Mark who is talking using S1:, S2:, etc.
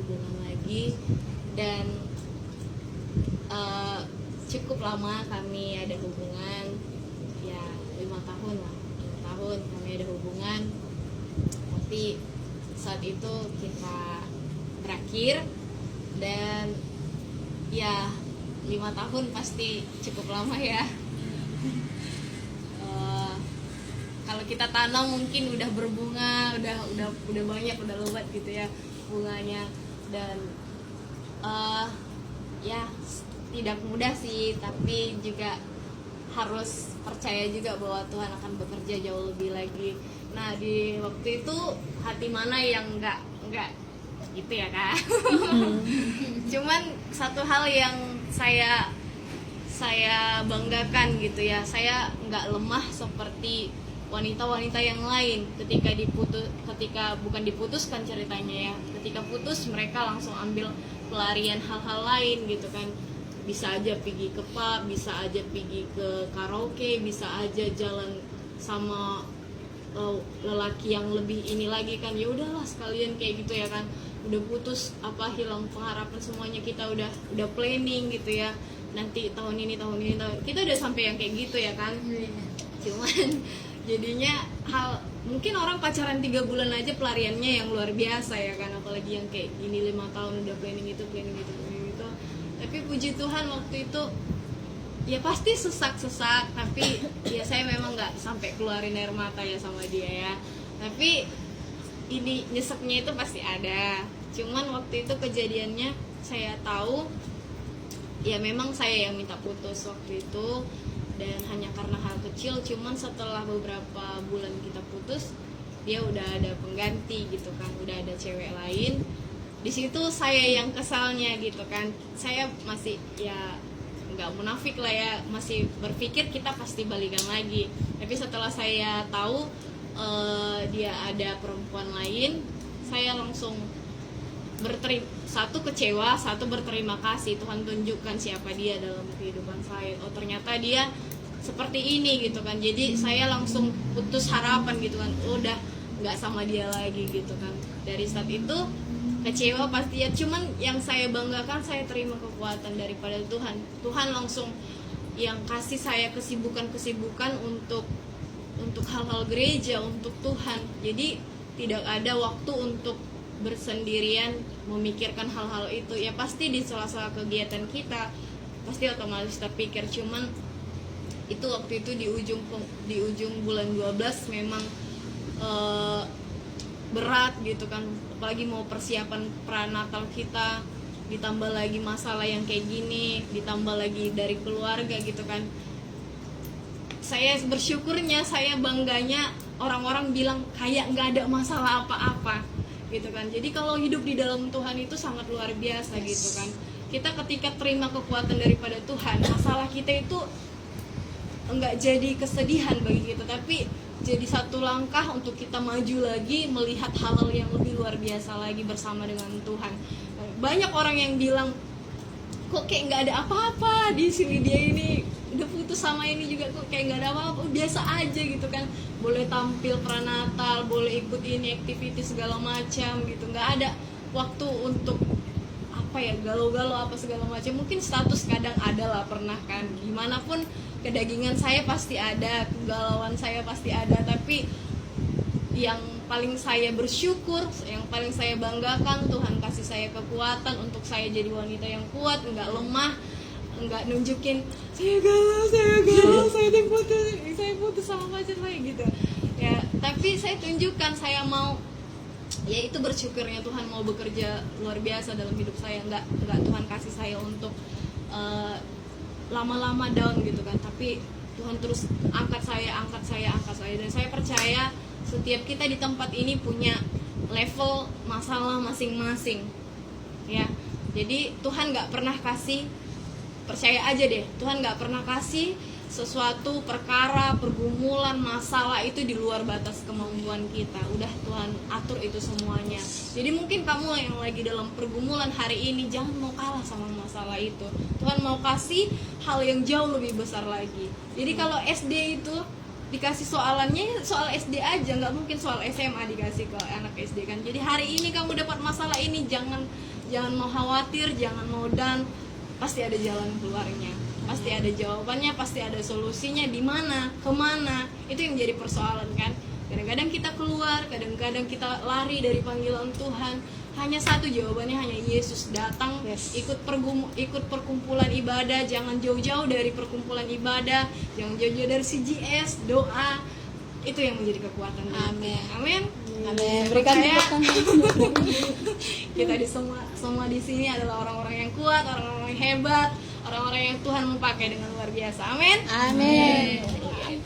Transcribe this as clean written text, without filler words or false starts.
S1: bulan lagi. Dan cukup lama kami ada hubungan, ya 5 tahun lah, 5 tahun kami ada hubungan. Tapi saat itu kita berakhir, dan ya 5 tahun pasti cukup lama ya. Kalau kita tanam mungkin udah berbunga, udah banyak, udah lebat gitu ya bunganya. Dan ya tidak mudah sih, tapi juga harus percaya juga bahwa Tuhan akan bekerja jauh lebih lagi. Nah, di waktu itu hati mana yang enggak gitu ya Kak. Cuman satu hal yang saya banggakan gitu ya, saya nggak lemah seperti wanita-wanita yang lain. Ketika bukan diputuskan ceritanya ya, ketika putus mereka langsung ambil pelarian hal-hal lain gitu kan. Bisa aja pergi ke pub, bisa aja pergi ke karaoke, bisa aja jalan sama lelaki yang lebih ini lagi kan. Ya udahlah sekalian kayak gitu ya kan. Udah putus, hilang pengharapan semuanya, kita udah planning gitu ya. Nanti tahun ini kita udah sampai yang kayak gitu ya kan. Cuman jadinya mungkin orang pacaran 3 bulan aja pelariannya yang luar biasa ya kan, apalagi yang kayak gini 5 tahun udah planning itu. Tapi puji Tuhan waktu itu ya pasti sesak, tapi ya saya memang nggak sampai keluarin air mata ya sama dia ya. Tapi ini nyeseknya itu pasti ada. Cuman waktu itu kejadiannya saya tahu ya memang saya yang minta putus waktu itu, dan hanya karena hal kecil. Cuman setelah beberapa bulan kita putus, dia udah ada pengganti gitu kan, udah ada cewek lain. Di situ saya yang kesalnya gitu kan. Saya masih ya nggak munafik lah ya, masih berpikir kita pasti balikan lagi. Tapi setelah saya tahu dia ada perempuan lain, saya langsung satu kecewa, satu berterima kasih. Tuhan tunjukkan siapa dia dalam kehidupan saya. Oh ternyata dia seperti ini gitu kan. Jadi saya langsung putus harapan gitu kan, udah nggak sama dia lagi gitu kan. Dari saat itu kecewa pasti ya, cuman yang saya banggakan saya terima kekuatan daripada Tuhan. Tuhan langsung yang kasih saya kesibukan untuk hal-hal gereja, untuk Tuhan. Jadi tidak ada waktu untuk bersendirian memikirkan hal-hal itu. Ya pasti di sela-sela kegiatan kita pasti otomatis terpikir. Cuman itu waktu itu di ujung bulan 12 memang berat gitu kan, apalagi mau persiapan pranatal kita, ditambah lagi masalah yang kayak gini, ditambah lagi dari keluarga gitu kan. Saya bersyukurnya, saya bangganya orang-orang bilang kayak nggak ada masalah apa-apa gitu kan. Jadi kalau hidup di dalam Tuhan itu sangat luar biasa gitu kan. Kita ketika terima kekuatan daripada Tuhan, masalah kita itu enggak jadi kesedihan bagi kita, tapi jadi satu langkah untuk kita maju lagi, melihat hal-hal yang lebih luar biasa lagi bersama dengan Tuhan. Banyak orang yang bilang, kok kayak nggak ada apa-apa di sini, dia ini udah putus sama ini juga kok kayak nggak ada apa-apa, biasa aja gitu kan. Boleh tampil pranatal, boleh ikut ini activity segala macam gitu, nggak ada waktu untuk galau-galau apa segala macam. Mungkin status kadang ada lah, pernah kan, gimana pun kedagingan saya pasti ada, kegalauan saya pasti ada. Tapi yang paling saya bersyukur, yang paling saya banggakan, Tuhan kasih saya kekuatan untuk saya jadi wanita yang kuat, nggak lemah, nggak nunjukin saya galau, saya putus sama pacar saya gitu ya. Tapi saya tunjukkan saya mau, ya itu bersyukurnya Tuhan mau bekerja luar biasa dalam hidup saya. Nggak Tuhan kasih saya untuk lama-lama down gitu kan, tapi Tuhan terus angkat saya. Dan saya percaya setiap kita di tempat ini punya level masalah masing-masing ya. Jadi Tuhan nggak pernah kasih, percaya aja deh, Tuhan nggak pernah kasih sesuatu perkara, pergumulan, masalah itu di luar batas kemampuan kita. Udah Tuhan atur itu semuanya. Jadi mungkin kamu yang lagi dalam pergumulan hari ini, jangan mau kalah sama masalah itu. Tuhan mau kasih hal yang jauh lebih besar lagi. Jadi kalau SD itu dikasih soalannya soal SD aja, nggak mungkin soal SMA dikasih ke anak SD kan. Jadi hari ini kamu dapat masalah ini, jangan jangan mau khawatir, jangan mau down, pasti ada jalan keluarnya, pasti ada jawabannya, pasti ada solusinya. Di mana, kemana, itu yang jadi persoalan kan. Kadang-kadang kita keluar, kadang-kadang kita lari dari panggilan Tuhan. Hanya satu jawabannya, hanya Yesus datang. Ikut perkumpulan ibadah, jangan jauh-jauh dari perkumpulan ibadah, jangan jauh-jauh dari CGS, doa. Itu yang menjadi kekuatan.
S2: Amin.
S1: Amin.
S2: Amin. Berikan tepuk tangan.
S1: Kita semua di sini adalah orang-orang yang kuat, orang-orang yang hebat, orang-orang yang Tuhan memakai dengan luar biasa. Amin.
S2: Amin.
S1: Amin.